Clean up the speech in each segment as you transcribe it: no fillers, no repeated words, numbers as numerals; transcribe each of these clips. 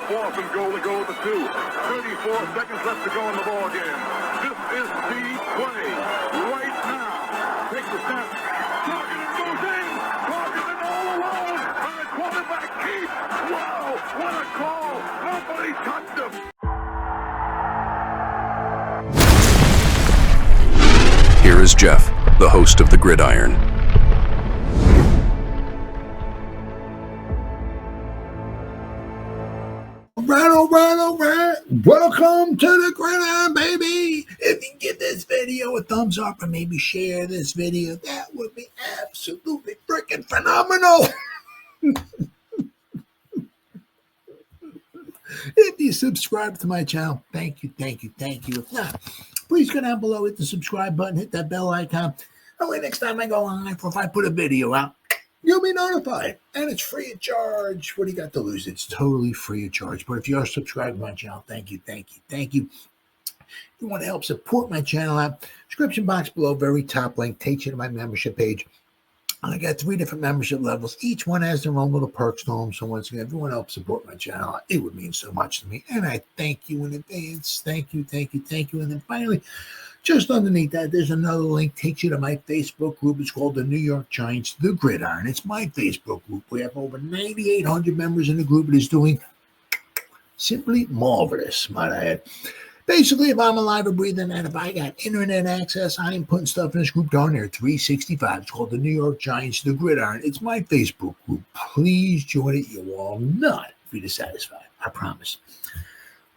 4th and goal to go to the 2. 34 seconds left to go in the ball game. This is the play right now. Takes the snap. Targeted goes in. Targeted all alone. And the quarterback keeps. Wow, what a call. Nobody touched him. Here is Jeff, the host of the Gridiron. All right. Welcome to the Gridiron, baby. If you can give this video a thumbs up or maybe share this video, that would be absolutely freaking phenomenal. If you subscribe to my channel, thank you. If not, please go down below, hit the subscribe button, hit that bell icon. That way next time I go live or if I put a video out, you'll be notified. And it's free of charge. What do you got to lose? It's totally free of charge. But if you are subscribed to my channel, thank you. If you want to help support my channel out, description box below, very top link, takes you to my membership page. I got 3 different membership levels. Each one has their own little perks to them. So once again, if you want to help support my channel, it would mean so much to me. And I thank you in advance. Thank you. And then finally, just underneath that, there's another link, takes you to my Facebook group. It's called the New York Giants, The Gridiron. It's my Facebook group. We have over 9,800 members in the group. It is doing simply marvelous, might I add. Basically, if I'm alive and breathing and if I got internet access, I am putting stuff in this group down there, 365. It's called the New York Giants, The Gridiron. It's my Facebook group. Please join it. You will not be dissatisfied. I promise.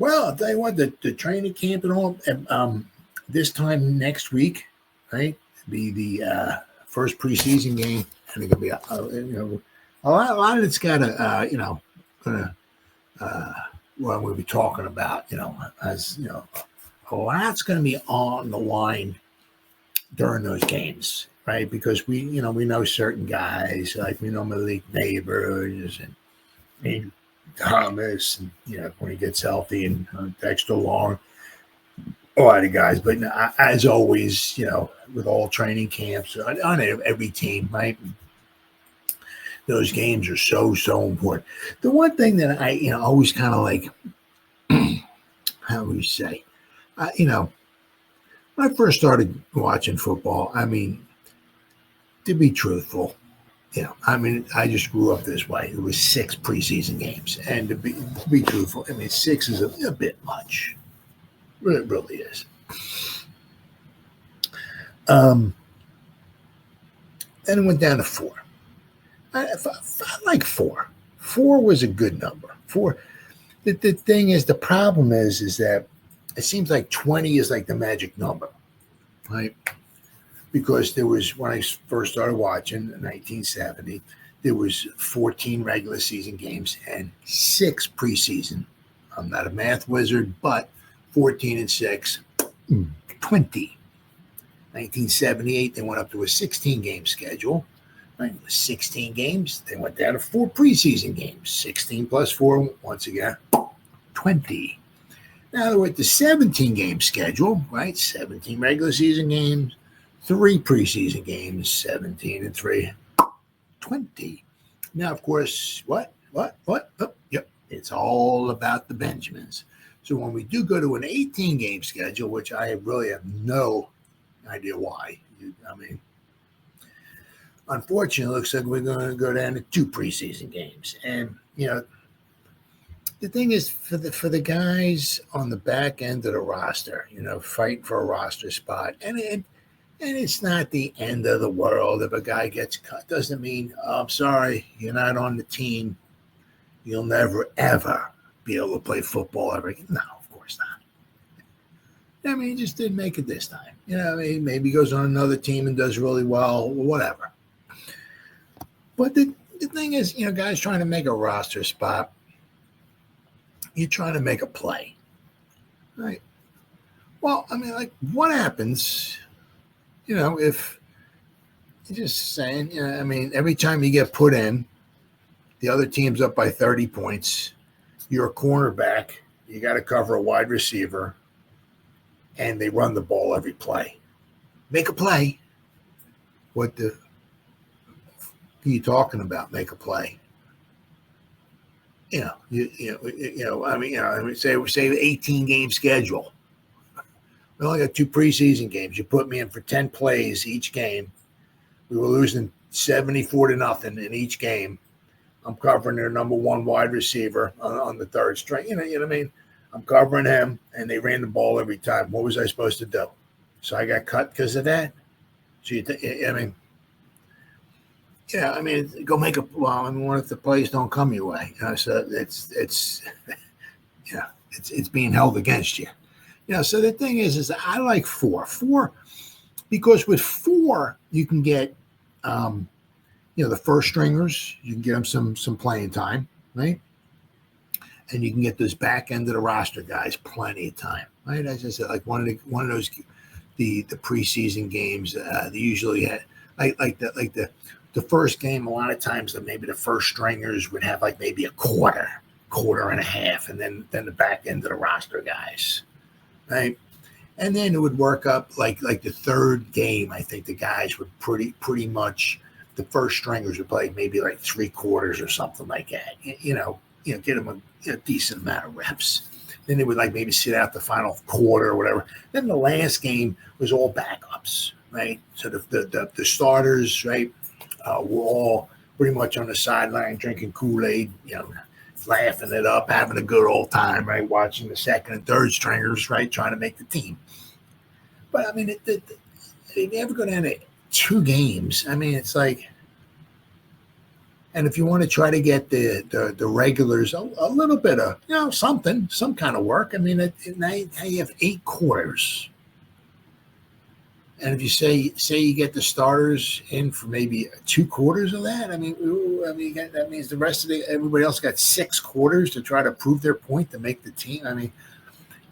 Well, I'll tell you what, the training camp and all, this time next week, right, be the first preseason game. And it's going to be, a lot of it's got to, what we'll be talking about, a lot's going to be on the line during those games, right? Because we know certain guys, like we know Malik Neighbors and Thomas, and when he gets healthy, and Dexter Long, a lot of guys. But as always, with all training camps on every team, right? Those games are so important. The one thing that I always kind of like, how do we say, when I first started watching football, I mean, to be truthful, I just grew up this way. It was 6 preseason games, and to be truthful, 6 is a bit much. It really is. Then it went down to 4. I like 4. 4 was a good number. 4. The thing is, the problem is that it seems like 20 is like the magic number, right? Because there was, when I first started watching in 1970, there was 14 regular season games and 6 preseason. I'm not a math wizard, but 14 and 6, 20. 1978, they went up to a 16-game schedule. Right? 16 games. They went down to 4 preseason games. 16 plus 4, once again, 20. Now they're at the 17-game schedule, right? 17 regular season games, 3 preseason games, 17 and 3, 20. Now, of course, what? Oh, yep, it's all about the Benjamins. So when we do go to an 18-game schedule, which I really have no idea why, unfortunately, it looks like we're going to go down to 2 preseason games. And, the thing is, for the guys on the back end of the roster, fighting for a roster spot, and it's not the end of the world if a guy gets cut. Doesn't mean, I'm sorry, you're not on the team. You'll never, ever be able to play football ever again. No, of course not. He just didn't make it this time. Maybe he goes on another team and does really well, or whatever. But the thing is, guys trying to make a roster spot, you're trying to make a play, right? Well, what happens, if you're just saying, every time you get put in, the other team's up by 30 points, you're a cornerback, you got to cover a wide receiver, and they run the ball every play. Make a play. What the are you talking about? Make a play. Say 18 game schedule. We only got 2 preseason games. You put me in for 10 plays each game. We were losing 74-0 in each game. I'm covering their number 1 wide receiver on the third string. You know what I mean? I'm covering him, and they ran the ball every time. What was I supposed to do? So I got cut because of that. So go make a. Well, what if the plays don't come your way? So it's being held against you. So the thing is I like 4 because with 4 you can get, the first stringers. You can get them some playing time, right? And you can get those back end of the roster guys plenty of time, right? As I said, like one of those the preseason games, they usually had like the first game. A lot of times, maybe the first stringers would have like maybe a quarter and a half, and then the back end of the roster guys, right? And then it would work up like the third game. I think the guys would pretty much, the first stringers would play maybe like 3/4 or something like that. Get them a decent amount of reps. Then they would like maybe sit out the final quarter or whatever. Then the last game was all backups, right? So the starters, right, were all pretty much on the sideline drinking Kool-Aid, laughing it up, having a good old time, right, watching the second and third stringers, right, trying to make the team. But I mean, they never go down to 2 games. I mean, it's like. And if you want to try to get the regulars a little bit of, some kind of work, I mean, now you have 8 quarters. And if you say you get the starters in for maybe 2 quarters of that, that means the rest of everybody else got 6 quarters to try to prove their point to make the team. I mean,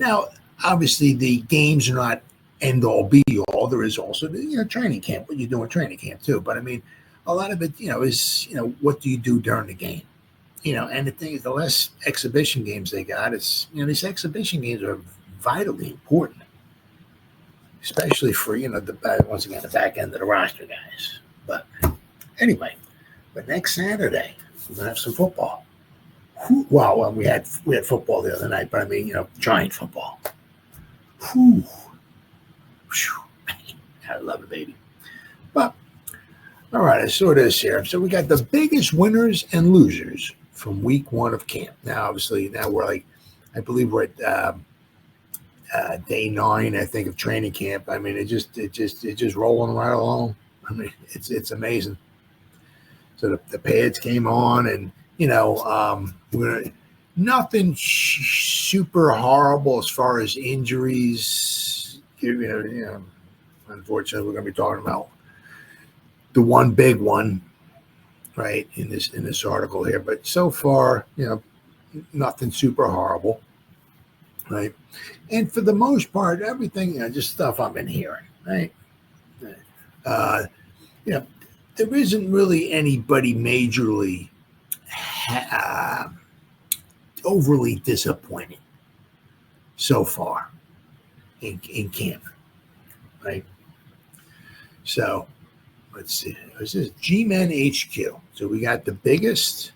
now, obviously the games are not end all be all. There is also the, training camp, what you do in training camp too. But I mean, a lot of it, is, what do you do during the game? And the thing is, the less exhibition games they got, these exhibition games are vitally important, especially for, once again, the back end of the roster guys. But anyway, next Saturday, we're going to have some football. Well, we had football the other night, but I mean, giant football. Whew. I love it, baby. But all right, I saw this here. So we got the biggest winners and losers from week 1 of camp. Now, obviously, we're like, I believe we're at day 9, I think, of training camp. I mean, it's just rolling right along. I mean, it's amazing. So the pads came on, and nothing super horrible as far as injuries. Unfortunately, we're going to be talking about the one big one, right, in this article here. But so far, nothing super horrible, right? And for the most part, everything, just stuff I've been hearing, right? There isn't really anybody majorly overly disappointing so far in camp, right? So let's see. This is G-Men HQ. So we got the biggest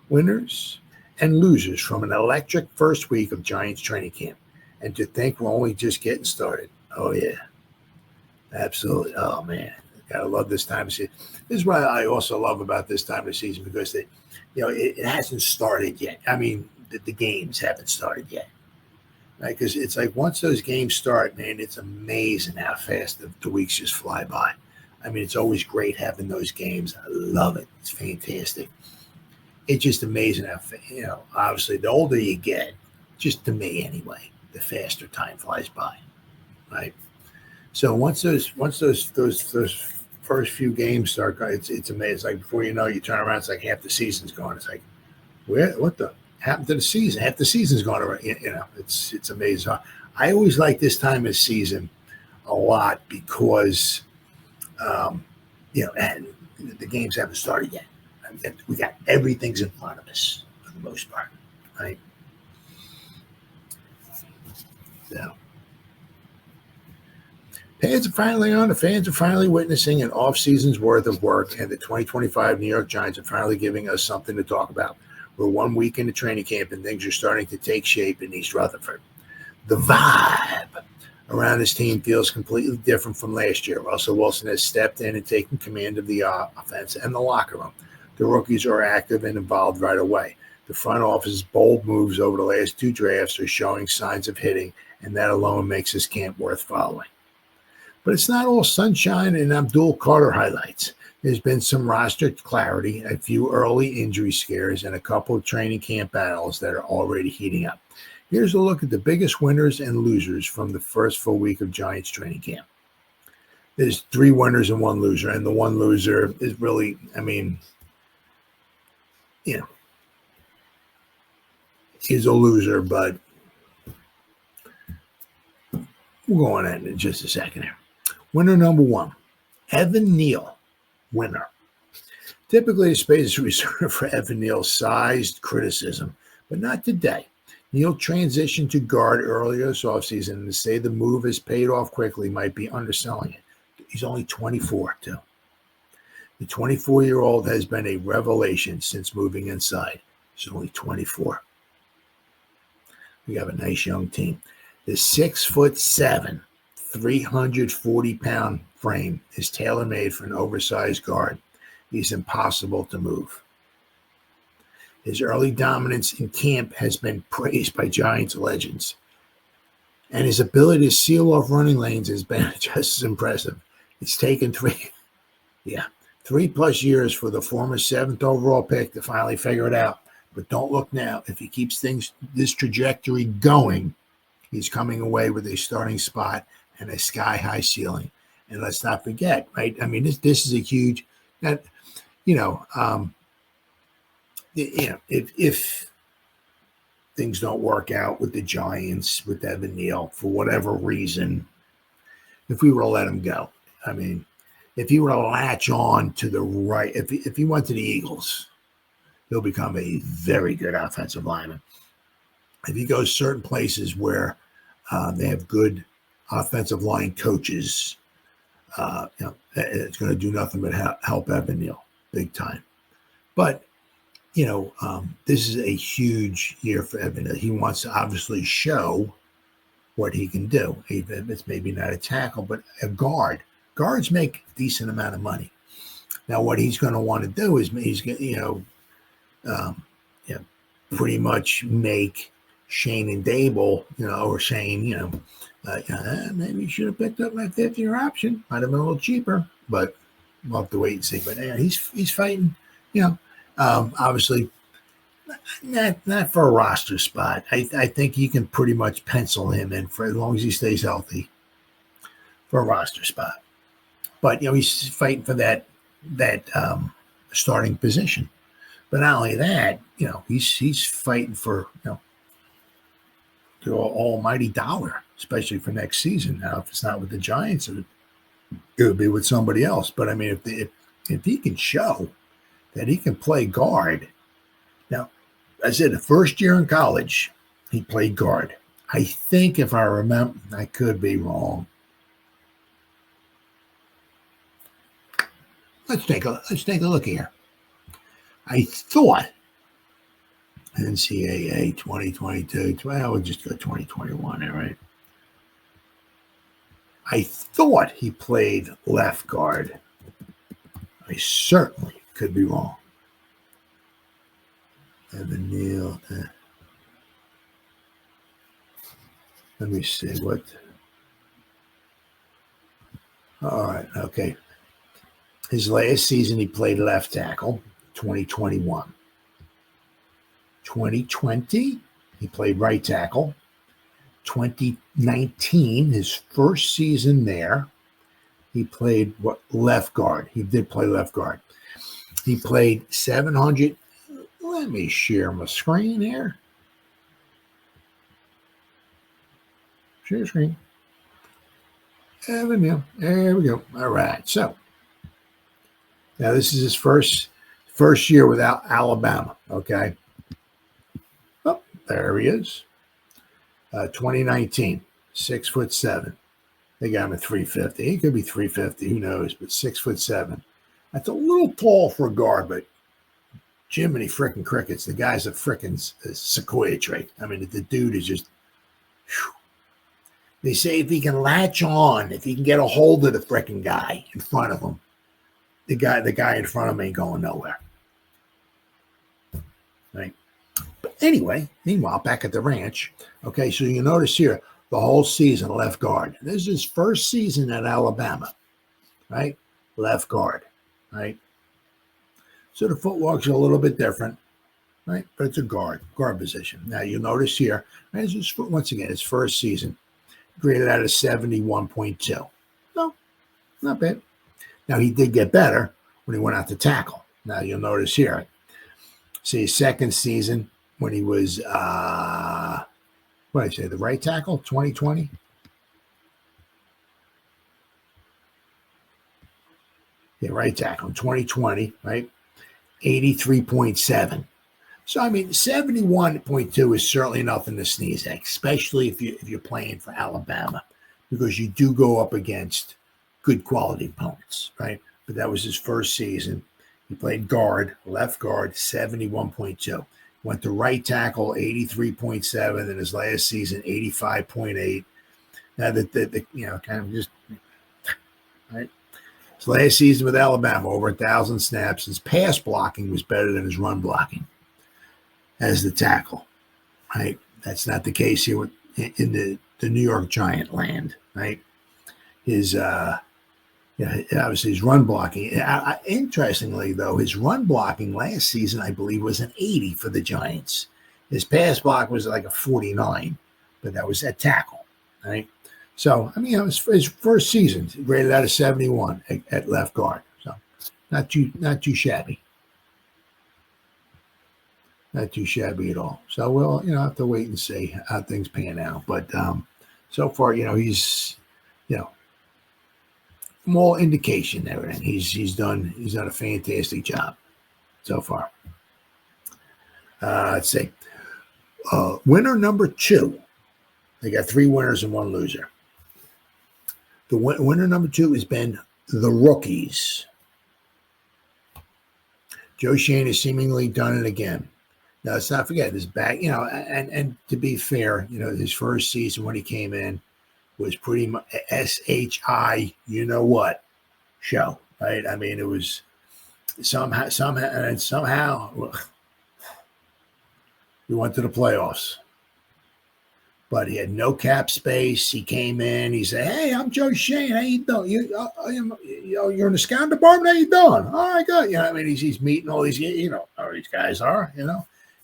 winners and losers from an electric first week of Giants training camp. And to think we're only just getting started. Oh, yeah. Absolutely. Oh, man. Gotta love this time of season. This is what I also love about this time of season, because it hasn't started yet. I mean, the games haven't started yet. Right? Because it's like once those games start, man, it's amazing how fast the weeks just fly by. I mean, it's always great having those games. I love it. It's fantastic. It's just amazing how, obviously the older you get, just to me anyway, the faster time flies by, right? So once those first few games start, it's amazing. It's like before you know, you turn around, it's like half the season's gone. It's like, what the happened to the season? Half the season's gone already. It's amazing. I always like this time of season a lot because, and the games haven't started yet. We got everything's in front of us for the most part, right? So, pads are finally on. The fans are finally witnessing an off-season's worth of work, and the 2025 New York Giants are finally giving us something to talk about. We're 1 week into training camp and things are starting to take shape in East Rutherford. The vibe around his team feels completely different from last year. Russell Wilson has stepped in and taken command of the offense and the locker room. The rookies are active and involved right away. The front office's bold moves over the last 2 drafts are showing signs of hitting, and that alone makes this camp worth following. But it's not all sunshine and Abdul Carter highlights. There's been some roster clarity, a few early injury scares, and a couple of training camp battles that are already heating up. Here's a look at the biggest winners and losers from the first full week of Giants training camp. There's 3 winners and 1 loser, and the 1 loser is really, he's a loser, but we'll go on that in just a second here. Winner number 1, Evan Neal, winner. Typically, the space is reserved for Evan Neal's sized criticism, but not today. Neal transitioned to guard earlier this offseason, and to say the move has paid off quickly might be underselling it. He's only 24, too. The 24-year-old has been a revelation since moving inside. He's only 24. We have a nice young team. The 6'7", 340-pound frame is tailor-made for an oversized guard. He's impossible to move. His early dominance in camp has been praised by Giants legends, and his ability to seal off running lanes has been just as impressive. It's taken 3+ years for the former 7th overall pick to finally figure it out. But don't look now. If he keeps this trajectory going, he's coming away with a starting spot and a sky-high ceiling. And let's not forget, right? This is a huge that, if things don't work out with the Giants, with Evan Neal, for whatever reason, if we were to let him go, if he were to latch on to the right, if he went to the Eagles, he'll become a very good offensive lineman. If he goes certain places where they have good offensive line coaches, it's going to do nothing but help Evan Neal big time. But this is a huge year for Evan Neal. He wants to obviously show what he can do. It's maybe not a tackle, but a guard. Guards make a decent amount of money. Now, what he's going to want to do is he's going to, pretty much make Shane and Dable, or Shane, maybe you should have picked up my 5th-year option. Might have been a little cheaper, but we'll have to wait and see. But he's fighting, obviously not for a roster spot. I think you can pretty much pencil him in for as long as he stays healthy for a roster spot. But he's fighting for that starting position. But not only that, he's fighting for the almighty dollar, especially for next season. Now, if it's not with the Giants, it would be with somebody else. But if he can show that he can play guard. Now, I said the first year in college, he played guard. I think, if I remember, I could be wrong. Let's take a look here. I thought NCAA 2022. Well, we'll just go 2021 there, right? I thought he played left guard. I certainly could be wrong. Evan Neal. Let me see what. All right, okay. His last season, he played left tackle, 2021. 2020, he played right tackle. 2019, his first season there, he played left guard. He did play left guard. He played 700. Let me share my screen here. Share screen. Evan Neal. There we go. All right. So now this is his first year without Alabama. Okay. Oh, there he is. 2019, 6'7". They got him at 350. He could be 350, who knows? But 6'7". That's a little tall for a guard, but Jiminy frickin' crickets. The guy's a frickin' sequoia tree. I mean, the dude is just. Whew. They say if he can latch on, if he can get a hold of the frickin' guy in front of him, the guy in front of him ain't going nowhere. Right. But anyway, meanwhile, back at the ranch. Okay, so you notice here the whole season left guard. This is his first season at Alabama. Right, left guard. Right. So the footwork's a little bit different, right? But it's a guard position. Now you'll notice here, right, once again, his first season, graded out of 71.2. No, not bad. Now he did get better when he went out to tackle. Now you'll notice here, see his second season when he was, what did I say, the right tackle, 2020? Yeah, right tackle, 2020, right? 83.7. So, I mean, 71.2 is certainly nothing to sneeze at, especially if you're playing for Alabama, because you do go up against good quality opponents, right? But that was his first season. He played guard, left guard, 71.2. Went to right tackle, 83.7. In his last season, 85.8. Now that kind of just, right? His last season with Alabama, over 1,000 snaps. His pass blocking was better than his run blocking as the tackle, right? That's not the case here in the New York Giant land, right? His, obviously his run blocking. Interestingly, though, his run blocking last season, I believe, was an 80 for the Giants. His pass block was like a 49, but that was at tackle, right? So, I mean, it was his first season, rated out of 71 at left guard. So, not too shabby. Not too shabby at all. So, we'll, have to wait and see how things pan out. But so far, he's, from all indication, everything he's done a fantastic job so far. Let's see. Winner number 2. They got 3 winners and 1 loser. The winner number 2 has been the rookies. Joe Shane has seemingly done it again. Now, let's not forget this back, and to be fair, his first season when he came in was pretty much SHI, show, right? I mean, it was somehow we went to the playoffs. But he had no cap space. He came in. He said, "Hey, I'm Joe Shane. How you doing? You're in the scout department. How you doing? All right, good. I mean, he's meeting all these. All these guys are.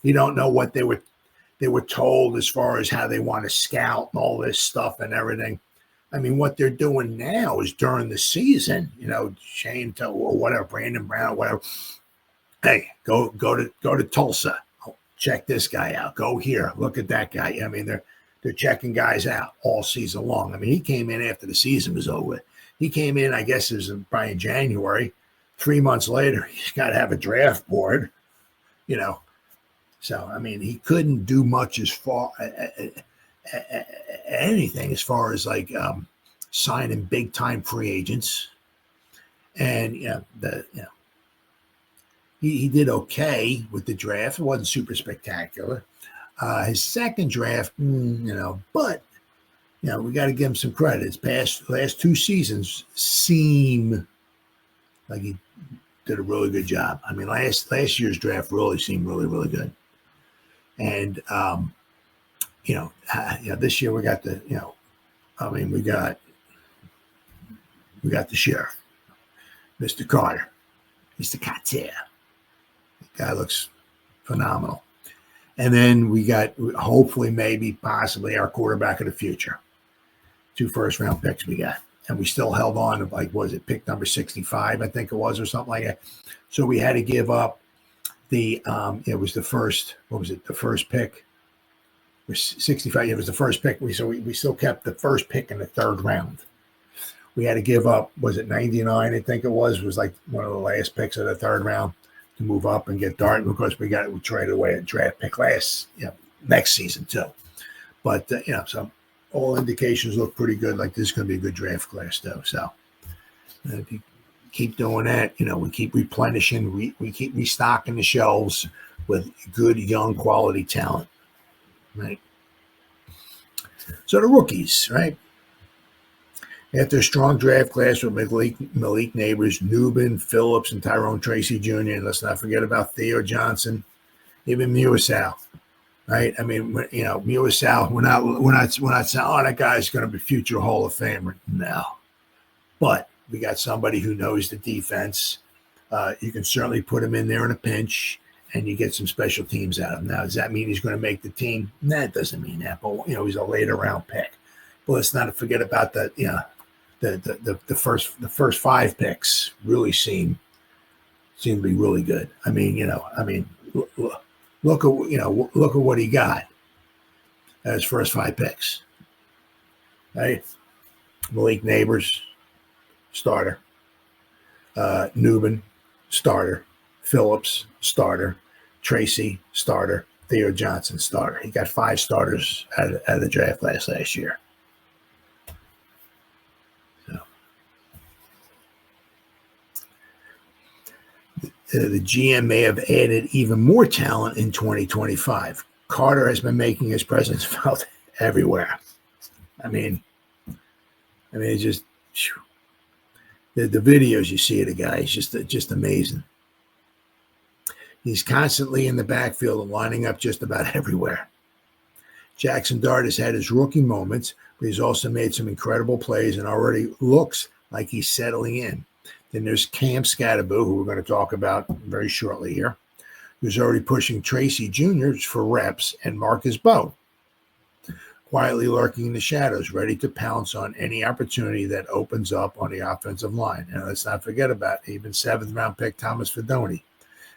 You don't know what they were told as far as how they want to scout and all this stuff and everything. I mean, what they're doing now is during the season. Shane or whatever, Brandon Brown, whatever. Hey, go to Tulsa. Check this guy out. Go here. Look at that guy. I mean, they're checking guys out all season long. I mean, he came in after the season was over. He came in, I guess it was probably in January. 3 months later, he's got to have a draft board, So, I mean, he couldn't do much as far anything as far as like signing big time free agents. And, he did okay with the draft. It wasn't super spectacular. His second draft, but, we got to give him some credit. His last 2 seasons seem like he did a really good job. I mean, last year's draft really seemed really, really good. And, this year we got we got the sheriff, Mr. Carter, Mr. Carter. The guy looks phenomenal. And then we got, hopefully, maybe, possibly, our quarterback of the future. 2 first-round picks we got. And we still held on to, pick number 65, I think it was, or something like that. So we had to give up it was the first, the first pick? 65, it was the first pick. We still kept the first pick in the 3rd round. We had to give up, 99, I think it was like one of the last picks of the 3rd round to move up and get Dart. And of course, we traded away a draft pick next season too. But, so all indications look pretty good. Like this is going to be a good draft class too. So if you keep doing that. We keep replenishing, we keep restocking the shelves with good, young, quality talent, right? So the rookies, right? After a strong draft class with Malik Neighbors, Nubin, Phillips, and Tyrone Tracy Jr., and let's not forget about Theo Johnson, even Muasau, right? I mean, Muasau, we're not saying, oh, that guy's going to be future Hall of Famer. No. But we got somebody who knows the defense. You can certainly put him in there in a pinch, and you get some special teams out of him. Now, does that mean he's going to make the team? Nah, it doesn't mean that. But he's a later round pick. But let's not forget about that. The first 5 picks really seem to be really good. Look at what he got as first 5 picks. Right, Malik Neighbors, starter. Nubin, starter. Phillips, starter. Tracy, starter. Theo Johnson, starter. He got 5 starters out of the draft class last year. The GM may have added even more talent in 2025. Carter has been making his presence felt everywhere. It's just the videos you see of the guy is just amazing. He's constantly in the backfield and lining up just about everywhere. Jackson Dart has had his rookie moments, but he's also made some incredible plays and already looks like he's settling in. Then there's Cam Scatterbo, who we're going to talk about very shortly here, who's already pushing Tracy Jr. for reps, and Marcus Bowe, quietly lurking in the shadows, ready to pounce on any opportunity that opens up on the offensive line. And let's not forget about even 7th-round pick Thomas Fidone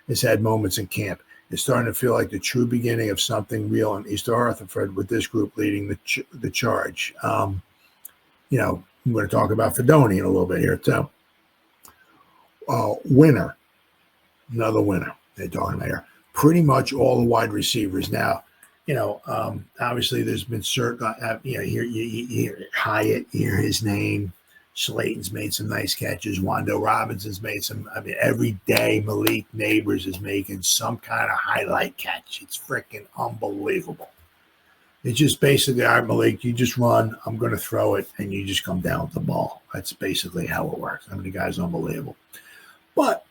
has had moments in camp. It's starting to feel like the true beginning of something real in East Rutherford with this group leading the charge. We're going to talk about Fidone in a little bit here, too. Winner, another winner they're talking about here. Pretty much all the wide receivers now. Obviously there's been certain. You hear Hyatt, you hear his name. Slayton's made some nice catches. Wando Robinson's made some. Every day Malik Neighbors is making some kind of highlight catch. It's freaking unbelievable. It's just basically, all right, Malik, you just run. I'm going to throw it, and you just come down with the ball. That's basically how it works. The guy's unbelievable. But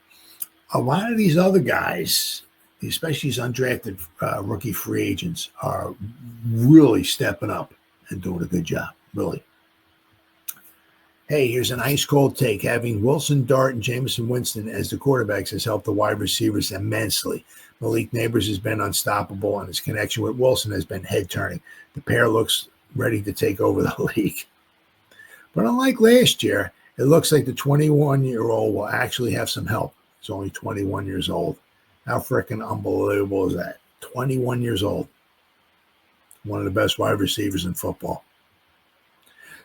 a lot of these other guys, especially these undrafted rookie free agents, are really stepping up and doing a good job, really. Hey, here's an ice-cold take. Having Wilson, Dart, and Jameson Winston as the quarterbacks has helped the wide receivers immensely. Malik Neighbors has been unstoppable, and his connection with Wilson has been head-turning. The pair looks ready to take over the league. But unlike last year, it looks like the 21-year-old will actually have some help. He's only 21 years old. How freaking unbelievable is that? 21 years old. One of the best wide receivers in football.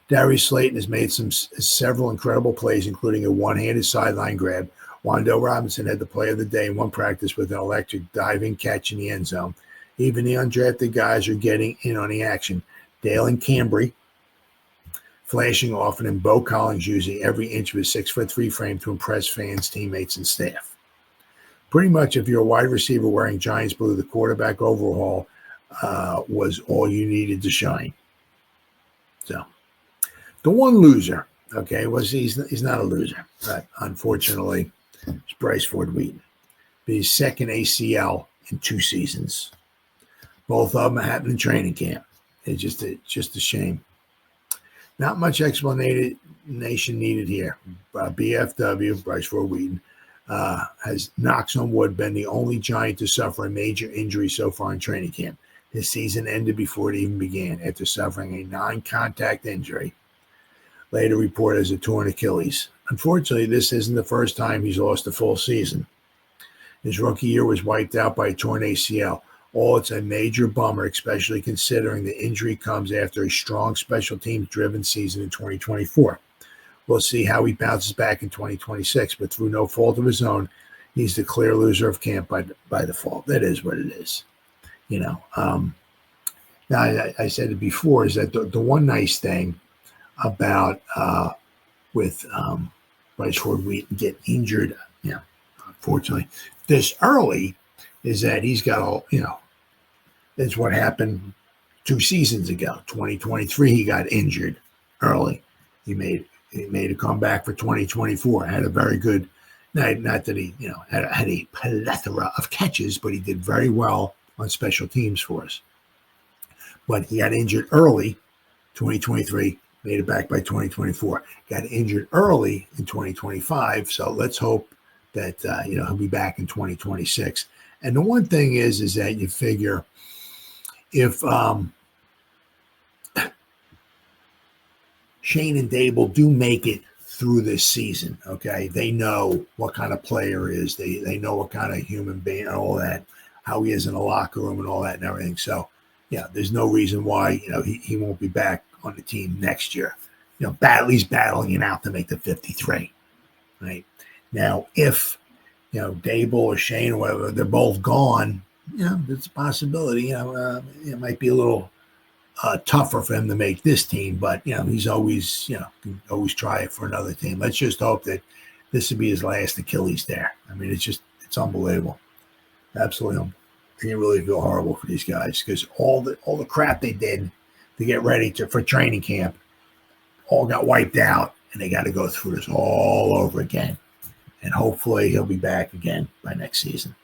Darius Slayton has made several incredible plays, including a one-handed sideline grab. Wando Robinson had the play of the day in one practice with an electric diving catch in the end zone. Even the undrafted guys are getting in on the action. Dalen Cambry flashing off, and Bo Collins using every inch of his 6'3" frame to impress fans, teammates, and staff. Pretty much, if you're a wide receiver wearing Giants blue, the quarterback overhaul was all you needed to shine. So, the one loser, he's not a loser, but unfortunately, it's Bryce Ford Wheaton. His second ACL in 2 seasons. Both of them happened in training camp. It's just a shame. Not much explanation needed here. BFW, Bryce Ford Wheaton, has, knocks on wood, been the only Giant to suffer a major injury so far in training camp. His season ended before it even began after suffering a non-contact injury, later reported as a torn Achilles. Unfortunately, this isn't the first time he's lost a full season. His rookie year was wiped out by a torn ACL. It's a major bummer, especially considering the injury comes after a strong special teams-driven season in 2024. We'll see how he bounces back in 2026, but through no fault of his own, he's the clear loser of camp by default. That is what it is. Now, I said it before, is that the one nice thing about with right before we get injured. Unfortunately, this early is that he's got all, that's what happened 2 seasons ago. 2023, he got injured early. He made a comeback for 2024. Had a very good, not that he, had a plethora of catches, but he did very well on special teams for us. But he got injured early, 2023, made it back by 2024. Got injured early in 2025, so let's hope that he'll be back in 2026. And the one thing is that you figure if Shane and Dable do make it through this season, okay, they know what kind of player he is. They know what kind of human being and all that, how he is in the locker room and all that and everything. So, there's no reason why, he won't be back on the team next year. At least battling it out to make the 53, right? Now, if, Dable or Shane or whatever, they're both gone, there's a possibility, it might be a little tougher for him to make this team, but, he's always, can always try it for another team. Let's just hope that this will be his last Achilles there. I mean, it's unbelievable. Absolutely. You really feel horrible for these guys because all the crap they did to get ready for training camp all got wiped out, and they got to go through this all over again. And hopefully he'll be back again by next season.